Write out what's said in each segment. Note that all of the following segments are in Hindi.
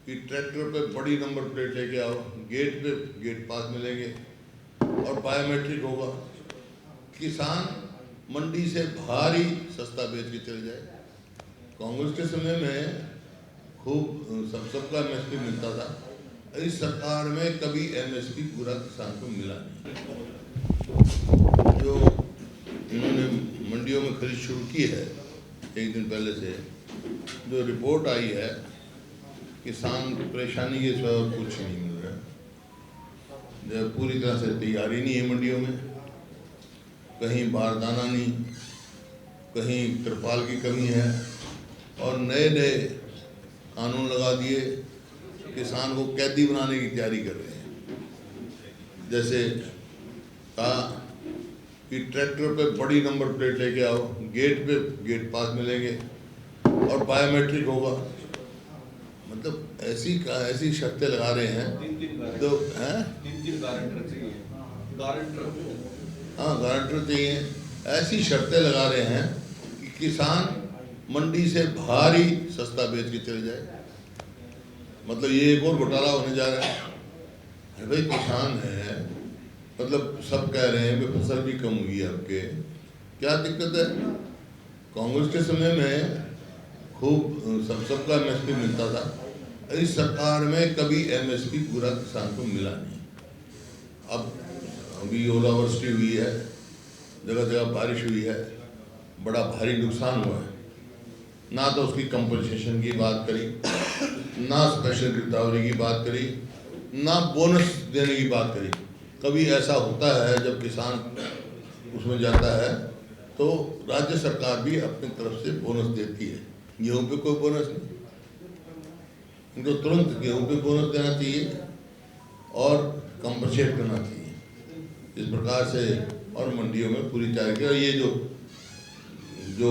कि ट्रैक्टर पे बड़ी नंबर प्लेट लेके आओ, गेट पे गेट पास मिलेंगे और बायोमेट्रिक होगा। किसान मंडी से भारी सस्ता बेच के चले जाए। कांग्रेस के समय में खूब सबका एमएसपी मिलता था। इस सरकार में कभी एमएसपी पूरा किसान को मिला नहीं। जो इन्होंने मंडियों में खरीद शुरू की है एक दिन पहले से, जो रिपोर्ट आई है, किसान परेशानी के सिवा और कुछ नहीं मिल रहा। जब पूरी तरह से तैयारी नहीं है मंडियों में, कहीं बारदाना नहीं, कहीं तिरपाल की कमी है, और नए नए कानून लगा दिए, किसान को कैदी बनाने की तैयारी कर रहे हैं। जैसे कहा कि ट्रैक्टर पे बड़ी नंबर प्लेट लेके आओ, गेट पे गेट पास मिलेंगे और बायोमेट्रिक होगा। मतलब ऐसी शर्तें लगा रहे हैं तो हैं, हाँ गारंटर चाहिए। ऐसी शर्तें लगा रहे हैं कि किसान मंडी से भारी सस्ता बेच के चले जाए। मतलब ये एक और घोटाला होने जा रहा है। भाई किसान है, मतलब सब कह रहे हैं कि फसल भी कम हुई है, आपके क्या दिक्कत है? कांग्रेस के समय में खूब सबका एमएसपी मिलता था। इस सरकार में कभी एमएसपी पूरा किसान को मिला नहीं। अब अभी ओलावृष्टि हुई है, जगह जगह बारिश हुई है, बड़ा भारी नुकसान हुआ है। ना तो उसकी कंपनसेशन की बात करी, ना स्पेशल गिरदावरी की बात करी, ना बोनस देने की बात करी। कभी ऐसा होता है जब किसान उसमें जाता है तो राज्य सरकार भी अपनी तरफ से बोनस देती है। गेहूं पे कोई बोनस नहीं, इनको तुरंत गेहूं पे बोनस देना चाहिए और कंपनसेट करना चाहिए। इस प्रकार से और मंडियों में पूरी तैयारी। और ये जो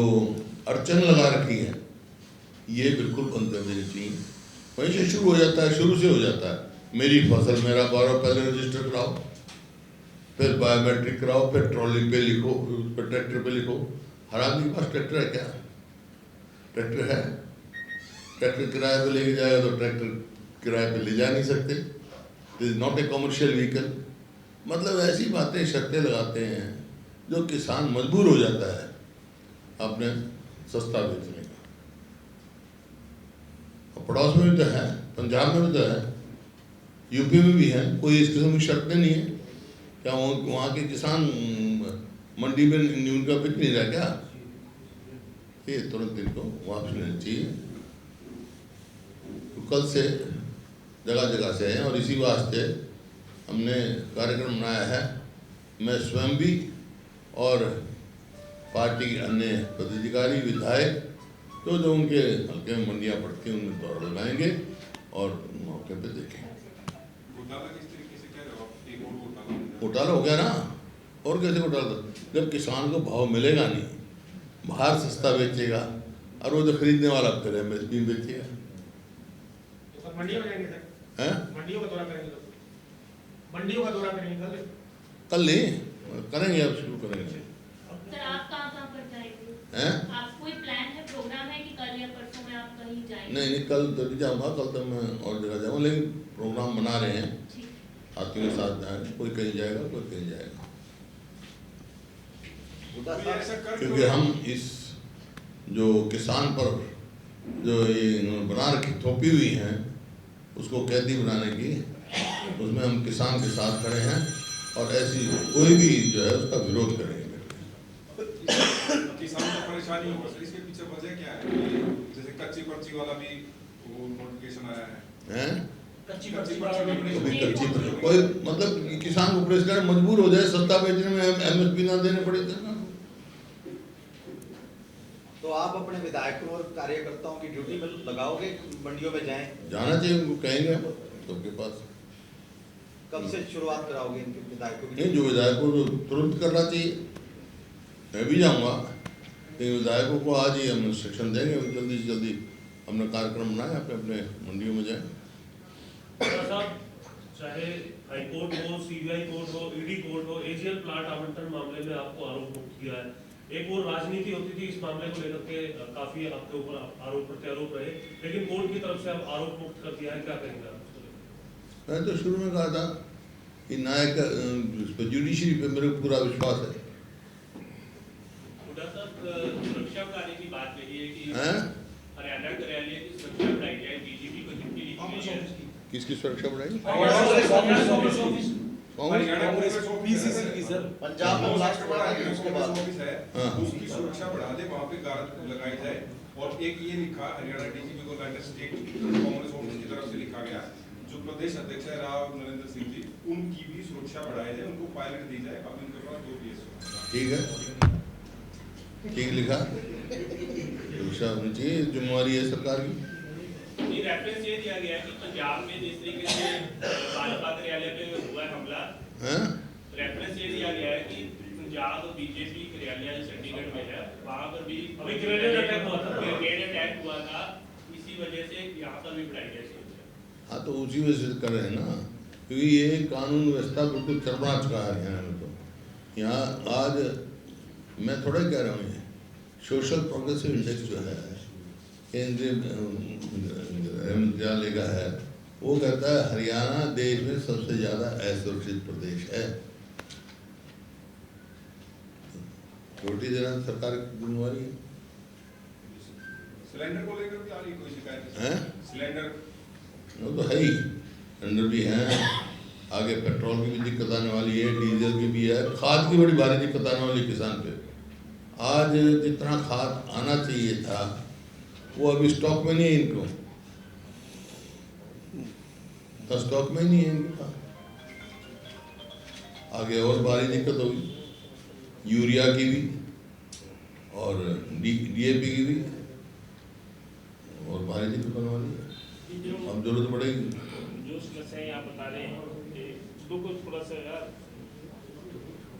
अड़चन लगा रखी है, ये बिल्कुल बंद कर देनी चाहिए। वहीं से शुरू हो जाता है, शुरू से हो जाता है। मेरी फसल मेरा गौरव, पहले रजिस्टर कराओ, फिर बायोमेट्रिक कराओ, फिर ट्रॉली पे लिखो, फिर ट्रैक्टर पे लिखो। हर आदमी के पास ट्रैक्टर है क्या? ट्रैक्टर है? ट्रैक्टर किराए पे लेके जाएगा तो ट्रैक्टर किराए पे ले जा नहीं सकते। This is not a commercial vehicle. मतलब ऐसी बातें, शर्तें लगाते हैं जो किसान मजबूर हो जाता है अपने सस्ता बेचने का। और पड़ोस में भी तो है, पंजाब में भी तो है, यूपी में भी है। कोई इस किस्म की शर्तें नहीं है क्या? वहाँ के किसान मंडी में उनका बिक नहीं रहा क्या? ये तुरंत इनको वापस लेना चाहिए। तो कल से जगह जगह से हैं और इसी वास्ते हमने कार्यक्रम बनाया है। मैं स्वयं भी और पार्टी के अन्य पदाधिकारी, विधायक जो उनके हल्के में मंडियाँ पड़ती हैं उनमें दौरा लगाएंगे और मौके पे देखेंगे। घोटाला हो गया ना, और कैसे घोटाला? जब किसान को भाव मिलेगा नहीं, बाहर सस्ता बेचेगा और वो जो खरीदने वाला फिर एमएसपी बेचेगा। मंडियों में जाएंगे सर? हैं? मंडियों का दौरा करेंगे तो? मंडियों का दौरा करेंगे कल नहीं करेंगे, अब शुरू करेंगे। सर आप कहाँ पर जाएंगे? हैं? आप कोई प्लान है, प्रोग्राम है कि कल या परसों में आप कहीं जाएंगे? नहीं, कल तो नहीं जाऊँगा, कल तो मैं और जगह जाऊँगा, लेकिन प्रोग्राम बना रहे हैं, साथियों के साथ जाएंगे। कोई कहीं जाएगा, कोई कहीं जाएगा, क्योंकि हम इस जो किसान पर जो ये बना रखी थोपी हुई हैं उसको कैदी बनाने की, उसमें हम किसान के साथ खड़े हैं और ऐसी कोई भी जो है उसका विरोध करेंगे। किसान को परेशानी हो, इसके पीछे वजह क्या है? जैसे कच्ची पर्ची वाला भी वो नोटिफिकेशन आया है, कच्ची पर्ची कोई मतलब किसान को प्रेस कर मजबूर हो जाए सस्ता बेचने में, एमएसपी ना देने पड़े तो आप अपने विधायकों और कार्यकर्ताओं की ड्यूटी में लगाओगे, मंडियों में जाएं? जाना चाहिए, उनको कहेंगे सबके पास। कब से शुरुआत कराओगे इनके विधायकों की? नहीं, जो विधायकों को तुरंत करना चाहिए। मैं भी जाऊँगा, लेकिन विधायकों को आज ही हम इंस्ट्रक्शन देंगे, जल्दी से जल्दी हमने कार्यक्रम बनाए, अपने मंडियों में जाएँ। चाहे हाईकोर्ट हो, सीबीआई कोर्ट हो, ईडी कोर्ट हो, एजीएल प्लाट आवंटन मामले में आपको आरोप मुक्त किया है, एक और राजनीति होती थी इस मामले को लेकर के, काफी आपके ऊपर आरोप प्रत्यारोप रहे, लेकिन कोर्ट की तरफ से अब आरोप मुक्त कर दिया है, क्या कहेंगे आप? मैंने तो शुरू में कहा था कि न्याय का जुडिशरी पे मेरे को पूरा विश्वास है। हुड्डा साहब, सुरक्षा कार्य की बात कही है कि हैं? हरियाणा कार्यालय की सुरक्षा बढ़ाई जाए, डीजीपी को चिट्ठी लिखी गई है। किसकी सुरक्षा बढ़ाई? हरियाणा कांग्रेस? पुलिस PCC की सर, पंजाब में ब्लास्ट हुआ था, उसके बाद ऑफिस है, हाँ। उसकी सुरक्षा बढ़ा दे, वहाँ पे गार्ड लगाई जाए। और एक ये लिखा हरियाणा डीजीपी को लेटर स्टेट कांग्रेस ऑफिस की तरफ से लिखा गया, जो प्रदेश अध्यक्ष है राव नरेंद्र सिंह जी, उनकी भी सुरक्षा बढ़ाई जाए, उनको पायलट दी जाए। अब इनके पास 2 PS ठीक है, ठीक लिखा। सुरक्षा होनी चाहिए, जिम्मेवारी है सरकार की। ये रेफरेंस ये दिया गया है कि पंजाब में जिस तरीके से भाजपा कार्यालय पे हुआ है हमला, हैं? रेफरेंस ये दिया गया है कि पंजाब बीजेपी कार्यालय जो चंडीगढ़ में है, वहाँ पर भी अभी ग्रेनेड अटैक हुआ था। ग्रेनेड अटैक हुआ था, इसी वजह से यहाँ पर भी बढ़ाई जाए सुरक्षा। हाँ, तो उसी वजह से कर रहे हैं ना, क्योंकि ये कानून व्यवस्था बिल्कुल चरमरा चुका है हरियाणा में। तो यहाँ आज मैं थोड़ा ही कह रहा हूँ, ये सोशल प्रोग्रेसिव इंडेक्स जो है केंद्रीय मंत्रालय का है, वो कहता है हरियाणा देश में सबसे ज्यादा असुरक्षित प्रदेश है। छोटी देना सरकार की जिम्मेवारी है। सिलेंडर को लेकर भी आ रही कोई शिकायत हैं? सिलेंडर वो तो है ही, सिलेंडर भी हैं, आगे पेट्रोल की भी दिक्कत आने वाली है, डीजल की भी है, खाद की बड़ी भारी दिक्कत आने वाली है किसान पे। आज जितना खाद आना चाहिए था वो अभी स्टॉक में नहीं है, इनको तो स्टॉक में ही नहीं है इनके पास। आगे और भारी दिक्कत होगी, यूरिया की भी और DAP की भी, और भारी दिक्कत होने वाली है। अब जरूरत पड़ेगी। जो समस्याएं आप बता रहे हैं कि बिल्कुल थोड़ा सा यार,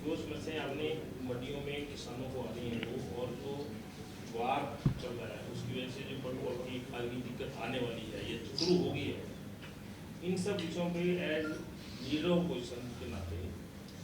जो समस्याएं आपने मंडियों में किसानों को आ रही हैं वो, और जो वार चल रहा है उसकी वजह से जो पेट्रोल की आगे दिक्कत आने वाली है, ये शुरू हो गई है। इन सब विषयों पे एज लीडर ऑफ पोजिशन के नाते